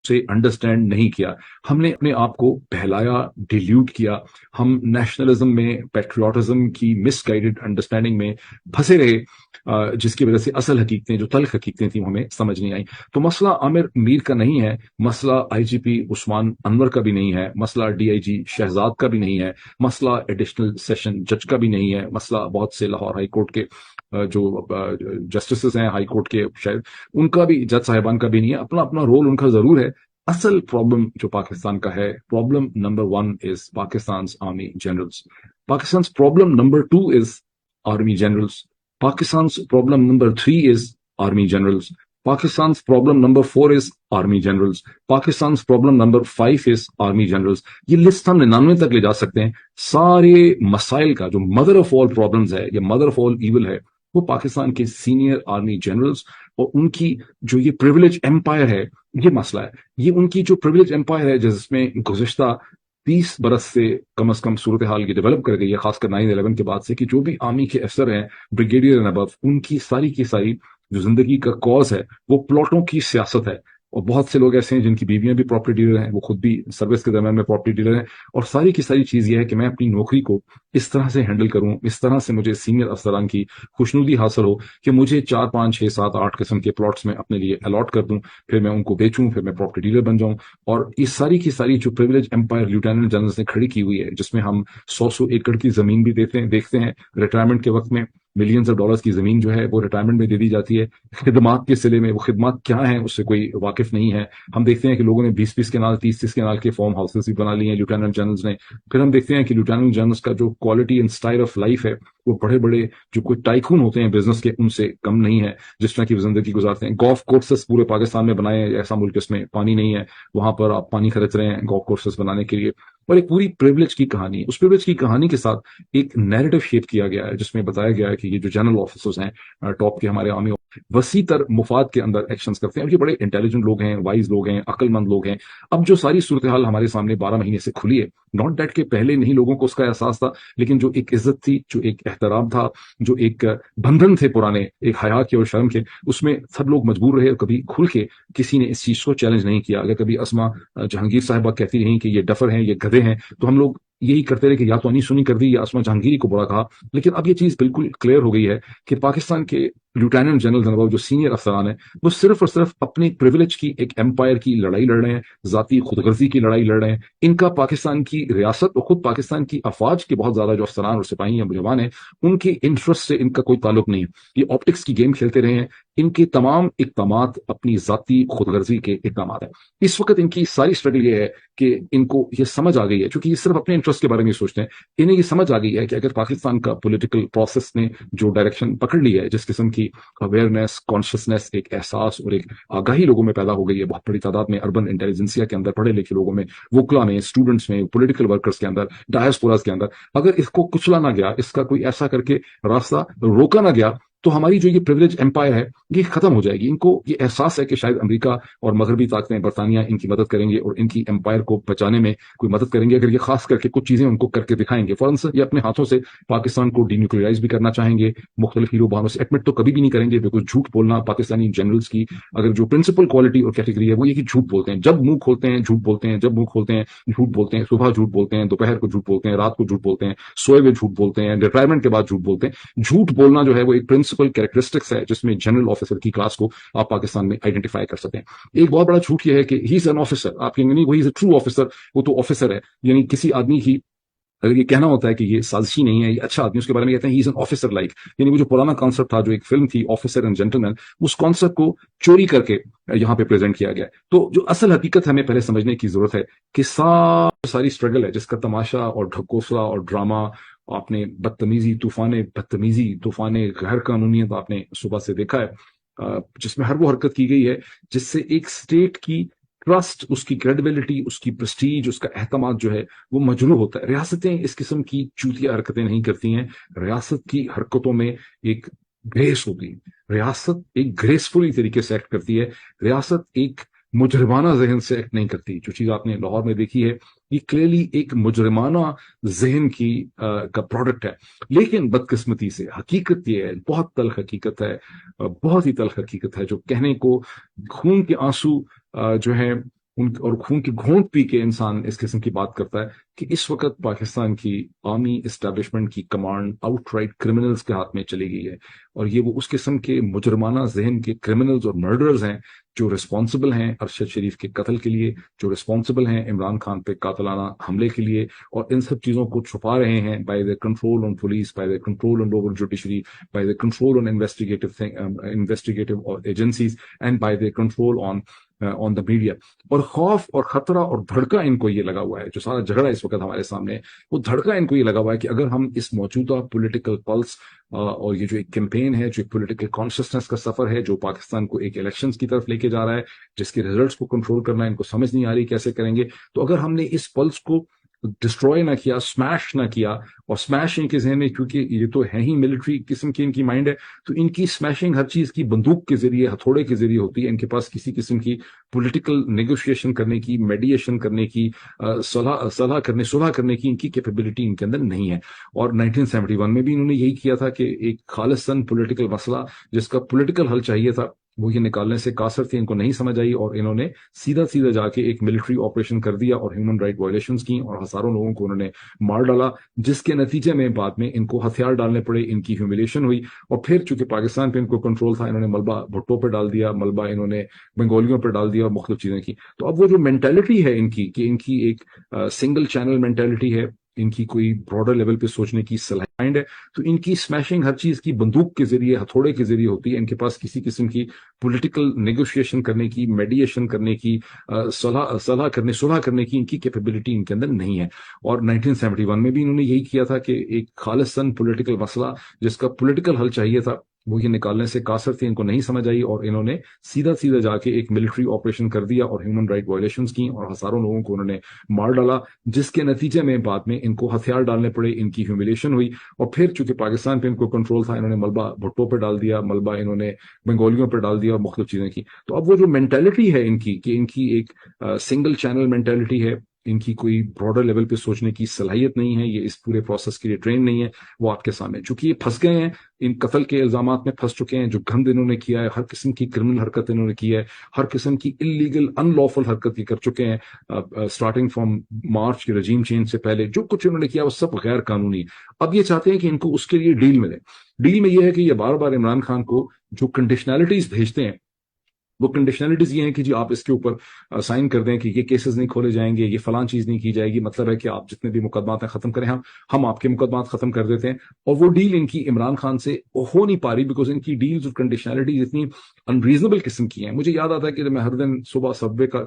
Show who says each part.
Speaker 1: سے انڈرسٹینڈ نہیں کیا. ہم نے اپنے آپ کو بہلایا، ڈیلیوٹ کیا. ہم نیشنلزم میں، پیٹریوٹزم کی مس گائیڈڈ انڈرسٹینڈنگ میں پھنسے رہے، جس کی وجہ سے اصل حقیقتیں، جو تلخ حقیقتیں تھیں، ہمیں سمجھ نہیں آئیں. تو مسئلہ عامر میر کا نہیں ہے، مسئلہ آئی جی پی عثمان انور کا بھی نہیں ہے، مسئلہ ڈی آئی جی شہزاد کا بھی نہیں ہے، مسئلہ ایڈیشنل سیشن جج کا بھی نہیں ہے، مسئلہ بہت سے لاہور ہائی کورٹ کے جو جسٹسز ہیں ہائی کورٹ کے، شاید ان کا بھی، جج صاحبان کا بھی نہیں ہے. اپنا اپنا رول ان کا ضرور ہے. اصل پرابلم جو پاکستان کا ہے، problem number 1 is Pakistan's army generals. Pakistan's problem number 2 is army generals. Pakistan's problem number 3 is army generals. Pakistan's problem number 4 is army generals. Pakistan's problem number 5 is army generals. یہ list ہم 99 تک لے جا سکتے ہیں. سارے مسائل کا جو مدر آف آل پرابلمز ہے، یا مدر آف آل ایول ہے، وہ پاکستان کے سینئر آرمی جنرلز اور ان کی جو یہ پریویلیج امپائر ہے، یہ مسئلہ ہے. یہ ان کی جو پریویلیج امپائر ہے، جس میں گزشتہ 30 برس سے کم از کم صورتحال کی ڈیولپ کر گئی ہے، خاص کر 9/11 کے بعد سے، کہ جو بھی آرمی کے افسر ہیں، بریگیڈیئر اینڈ ابو، ان کی ساری جو زندگی کا کاز ہے وہ پلاٹوں کی سیاست ہے. اور بہت سے لوگ ایسے ہیں جن کی بیویاں بھی پراپرٹی ڈیلر ہیں، وہ خود بھی سروس کے درمیان میں پراپرٹی ڈیلر ہیں. اور ساری کی ساری چیز یہ ہے کہ میں اپنی نوکری کو اس طرح سے ہینڈل کروں، اس طرح سے مجھے سینئر افسران کی خوشنودی حاصل ہو کہ مجھے 4 5 6 7 8 قسم کے پلاٹس میں اپنے لیے الاٹ کر دوں، پھر میں ان کو بیچوں، پھر میں پراپرٹی ڈیلر بن جاؤں. اور اس ساری کی ساری جو پریویلیج امپائر لیفٹیننٹ جنرلز نے کھڑی کی ہوئی ہے، جس میں ہم 100 ایکڑ کی زمین بھی دیکھتے ہیں ریٹائرمنٹ کے وقت میں، ملینز آف ڈالرز کی زمین جو ہے وہ ریٹائرمنٹ میں دے دی جاتی ہے خدمات کے سلے میں. وہ خدمات کیا ہیں اس سے کوئی واقف نہیں ہے. ہم دیکھتے ہیں کہ لوگوں نے 20 کنال 30 کنال کے فارم ہاؤسز بھی بنا لیے ہیں لیفٹیننٹ جنرلز نے. پھر ہم دیکھتے ہیں کہ لیفٹیننٹ جنرلز کا جو quality and style of life ہے، وہ بڑے بڑے جو کوئی ٹائکون ہوتے ہیں بزنس کے، ان سے کم نہیں ہے، جس طرح کی زندگی گزارتے ہیں. گولف کورسز پورے پاکستان میں بنائے ہیں، ایسا ملک جس میں پانی نہیں ہے، وہاں پر آپ پانی خرچ رہے ہیں گولف کورسز بنانے کے لیے. اور ایک پوری پریویلیج کی کہانی، اس پریویلیج کی کہانی کے ساتھ ایک نیریٹو شیپ کیا گیا ہے، جس میں بتایا گیا ہے کہ یہ جو جنرل آفیسرز ہیں ٹاپ کے ہمارے آرمی، وسیع تر مفاد کے اندر ایکشنز کرتے ہیں. اور یہ بڑے انٹیلیجنٹ لوگ ہیں، وائز لوگ ہیں، عقل مند لوگ ہیں. اب جو ساری صورتحال ہمارے سامنے 12 مہینے سے کھلی ہے، ناٹ دیٹ کہ پہلے نہیں لوگوں کو اس کا احساس تھا، لیکن جو ایک عزت تھی، جو ایک احترام تھا، جو ایک بندھن تھے پرانے، ایک حیا کے اور شرم کے، اس میں سب لوگ مجبور رہے. اور کبھی کھل کے کسی نے اس چیز کو چیلنج نہیں کیا. اگر کبھی اسما جہانگیر صاحبہ کہتی رہیں کہ یہ ڈفر ہیں، یہ گدھے ہیں، تو ہم لوگ یہی کرتے رہے کہ یا تو انیس سنی کر دی یا اسما جہانگیری کو برا کہا. لیکن اب یہ چیز بالکل کلیئر ہو گئی ہے کہ پاکستان کے لیفٹیننٹ جنرل جو سینئر افسران ہیں، وہ صرف اور صرف اپنی پریویلیج کی ایک امپائر کی لڑائی لڑ رہے ہیں، ذاتی خود غرضی کی لڑائی لڑ رہے ہیں. ان کا پاکستان کی ریاست اور خود پاکستان کی افواج کے بہت زیادہ جو افسران اور سپاہی یا جوان ہیں، ان کے انٹرسٹ سے ان کا کوئی تعلق نہیں ہے. یہ آپٹکس کی گیم کھیلتے رہے ہیں. ان کے تمام اقدامات اپنی ذاتی خود غرضی کے اقدامات ہیں. اس وقت ان کی ساری اسٹرگل یہ ہے کہ ان کو یہ سمجھ آ گئی ہے، چونکہ یہ صرف اپنے انٹرسٹ کے بارے میں سوچتے ہیں، انہیں یہ سمجھ آ گئی ہے کہ اگر پاکستان کا پولیٹیکل پروسیس نے جو ڈائریکشن پکڑ لی ہے، جس قسم کی اویئرنیس، کانشیسنیس، ایک احساس اور ایک آگاہی لوگوں میں پیدا ہو گئی ہے، بہت بڑی تعداد میں اربن انٹیلیجنسیا کے اندر، پڑھے لکھے لوگوں میں، وکلا میں، اسٹوڈنٹس میں، پولیٹیکل ورکرز کے اندر، ڈائسپوراز کے اندر، اگر اس کو کچلا نہ گیا، اس کا کوئی ایسا کر کے راستہ روکا نہ گیا، تو ہماری جو یہ پریویلیج امپائر ہے یہ ختم ہو جائے گی. ان کو یہ احساس ہے کہ شاید امریکہ اور مغربی طاقتیں، برطانیہ ان کی مدد کریں گے اور ان کی امپائر کو بچانے میں کوئی مدد کریں گے، اگر یہ خاص کر کے کچھ چیزیں ان کو کر کے دکھائیں گے. فوراً سے یہ اپنے ہاتھوں سے پاکستان کو ڈی نیوکلیئرائز بھی کرنا چاہیں گے، مختلف ہیرو بہانوں سے. ایڈمٹ تو کبھی بھی نہیں کریں گے، بالکل جھوٹ بولنا پاکستانی جنرلز کی اگر جو پرنسپل کوالٹی اور کیٹیگری ہے وہ یہ کہ جھوٹ بولتے ہیں. جب منہ کھولتے ہیں جھوٹ بولتے ہیں، جب منہ کھولتے ہیں جھوٹ بولتے ہیں. صبح جھوٹ بولتے ہیں، دوپہر کو جھوٹ بولتے ہیں، رات کو جھوٹ بولتے ہیں، سوئے ہوئے جھوٹ بولتے ہیں، ریٹائرمنٹ کے بعد جھوٹ بولتے ہیں. جھوٹ بولنا جو ہے وہ ایک پرنسپل کیریکٹرسٹکس ہے جس میں جنرل آفیسر کی کلاس کو آپ پاکستان میں آئیڈینٹیفائی کر سکتے ہیں. ایک بہت بڑا جھوٹ یہ ہے کہ ہی از این آفیسر. آپ کہیں گے نہیں، وہی از اے ٹرو آفیسر، وہ تو آفیسر ہے. یعنی کسی آدمی کی اگر یہ کہنا ہوتا ہے کہ یہ سازشی نہیں ہے، یہ اچھا آدمی، اس کے بارے میں کہتے ہیں ہی از این آفیسر لائک. یعنی وہ جو پرانا کانسیپٹ تھا، جو ایک فلم تھی آفیسر اینڈ جینٹلمین، اس کانسیپٹ کو چوری کر کے یہاں پہ پریزنٹ کیا گیا. تو جو اصل حقیقت ہمیں پہلے سمجھنے کی ضرورت ہے کہ ساری اسٹرگل ہے جس کا تماشا اور ڈھکوسلا اور ڈرامہ آپ نے بدتمیزی، طوفان غیر قانونیت آپ نے صبح سے دیکھا ہے، جس میں ہر وہ حرکت کی گئی ہے جس سے ایک اسٹیٹ کی ٹرسٹ، اس کی کریڈیبلٹی، اس کی پریسٹیج، اس کا اعتماد جو ہے وہ مجروح ہوتا ہے. ریاستیں اس قسم کی چوتیا حرکتیں نہیں کرتی ہیں. ریاست کی حرکتوں میں ایک گریس ہوتی ہے. ریاست ایک گریسفلی طریقے سے ایکٹ کرتی ہے. ریاست ایک مجرمانہ ذہن سے ایکٹ نہیں کرتی. جو چیز آپ نے لاہور میں دیکھی ہے یہ کلیئرلی ایک مجرمانہ ذہن کی کا پروڈکٹ ہے. لیکن بدقسمتی سے حقیقت یہ ہے، بہت تلخ حقیقت ہے، بہت ہی تلخ حقیقت ہے، جو کہنے کو خون کے آنسو جو ہے اور خون کی گھونٹ پی کے انسان اس قسم کی بات کرتا ہے کہ اس وقت پاکستان کی آرمی اسٹیبلشمنٹ کی کمانڈ آؤٹ رائٹ کرمنلز کے ہاتھ میں چلی گئی ہے، اور یہ وہ اس قسم کے مجرمانہ ذہن کے کرمنلز اور مرڈرز ہیں جو رسپانسبل ہیں ارشد شریف کے قتل کے لیے، جو رسپانسبل ہیں عمران خان پہ قاتلانہ حملے کے لیے، اور ان سب چیزوں کو چھپا رہے ہیں by the control on police, by the control on local judiciary, by the control on investigative agencies and by the control on the media. اور خوف اور خطرہ اور دھڑکا ان کو یہ لگا ہوا ہے، جو سارا جھگڑا اس وقت ہمارے سامنے ہے، وہ دھڑکا ان کو یہ لگا ہوا ہے کہ اگر ہم اس موجودہ پولیٹیکل پلس اور یہ جو ایک کیمپین ہے، جو ایک پولیٹیکل کانشسنس کا سفر ہے، جو پاکستان کو ایک الیکشنز کی طرف لے کے جا رہا ہے، جس کے ریزلٹس کو کنٹرول کرنا ان کو سمجھ نہیں آ رہی کیسے کریں گے، تو اگر ہم نے اس پلس کو ڈسٹروائے نہ کیا، سمیش نہ کیا، اور سمیش ان کے ذہن میں، کیونکہ یہ تو ہے ہی ملٹری قسم کی ان کی مائنڈ ہے، تو ان کی سمیشنگ ہر چیز کی بندوق کے ذریعے، ہتھوڑے کے ذریعے ہوتی ہے، ان کے پاس کسی قسم کی پولیٹیکل نیگوشیشن کرنے کی، میڈیشن کرنے کی، صلح کرنے کی ان کی کیپیبلٹی ان کے اندر نہیں ہے۔ اور 1971 میں بھی انہوں نے یہی کیا تھا کہ ایک خالصاً پولیٹیکل مسئلہ جس کا پولیٹیکل حل چاہیے تھا، وہ یہ نکالنے سے قاصر تھے، ان کو نہیں سمجھ آئی، اور انہوں نے سیدھا جا کے ایک ملٹری آپریشن کر دیا اور ہیومن رائٹ وائلیشنز کی، اور ہزاروں لوگوں کو انہوں نے مار ڈالا، جس کے نتیجے میں بعد میں ان کو ہتھیار ڈالنے پڑے، ان کی ہیوملیشن ہوئی، اور پھر چونکہ پاکستان پہ ان کو کنٹرول تھا، انہوں نے ملبہ بھٹو پہ ڈال دیا، ملبہ انہوں نے بنگالیوں پہ ڈال دیا اور مختلف چیزیں کی۔ تو اب وہ جو مینٹلٹی ہے ان کی، کہ ان کی ایک سنگل چینل مینٹلٹی ہے، ان کی کوئی براڈر لیول پہ سوچنے کی صلاحیت ہے، تو ان کی سمیشنگ ہر چیز کی بندوق کے ذریعے، ہتھوڑے کے ذریعے ہوتی ہے، ان کے پاس کسی قسم کی پولیٹیکل نیگوشیشن کرنے کی، میڈیشن کرنے کی، صلح کرنے کی ان کی کیپیبلٹی ان کے اندر نہیں ہے۔ اور 1971 میں بھی انہوں نے یہی کیا تھا کہ ایک خالصاً پولیٹیکل مسئلہ جس کا پولیٹیکل حل چاہیے تھا، وہ یہ نکالنے سے قاصر تھے، ان کو نہیں سمجھ آئی، اور انہوں نے سیدھا جا کے ایک ملٹری آپریشن کر دیا اور ہیومن رائٹ وائلیشنز کی، اور ہزاروں لوگوں کو انہوں نے مار ڈالا، جس کے نتیجے میں بعد میں ان کو ہتھیار ڈالنے پڑے، ان کی ہیوملیشن ہوئی، اور پھر چونکہ پاکستان پہ ان کو کنٹرول تھا، انہوں نے ملبہ بھٹو پہ ڈال دیا، ملبہ انہوں نے بنگالیوں پہ ڈال دیا اور مختلف چیزیں کی۔ تو اب وہ جو مینٹلٹی ہے ان کی، کہ ان کی ایک سنگل چینل مینٹلٹی ہے، ان کی کوئی براڈر لیول پہ سوچنے کی صلاحیت نہیں ہے، یہ اس پورے پروسیس کے لیے ٹرین نہیں ہے، وہ آپ کے سامنے چونکہ یہ پھنس گئے ہیں، ان قتل کے الزامات میں پھنس چکے ہیں، جو گند انہوں نے کیا ہے، ہر قسم کی کرمنل حرکت انہوں نے کی ہے، ہر قسم کی انلیگل ان لافل حرکت یہ کر چکے ہیں، اسٹارٹنگ فرام مارچ کے رجیم چینج سے پہلے جو کچھ انہوں نے کیا وہ سب غیر قانونی۔ اب یہ چاہتے ہیں کہ ان کو اس کے لیے ڈیل ملے۔ ڈیل میں یہ ہے کہ یہ بار بار عمران خان کو جو کنڈیشنلٹیز بھیجتے ہیں، وہ کنڈیشنلٹیز یہ ہیں کہ جی آپ اس کے اوپر سائن کر دیں کہ یہ کیسز نہیں کھولے جائیں گے، یہ فلاں چیز نہیں کی جائے گی، مطلب ہے کہ آپ جتنے بھی مقدمات ہیں ختم کریں، ہم آپ کے مقدمات ختم کر دیتے ہیں۔ اور وہ ڈیل ان کی عمران خان سے ہو نہیں پا رہی، بیکاز ان کی ڈیلز اور کنڈیشنلٹیز اتنی انریزنبل قسم کی ہیں۔ مجھے یاد آتا ہے کہ میں ہر دن صبح سب وے کا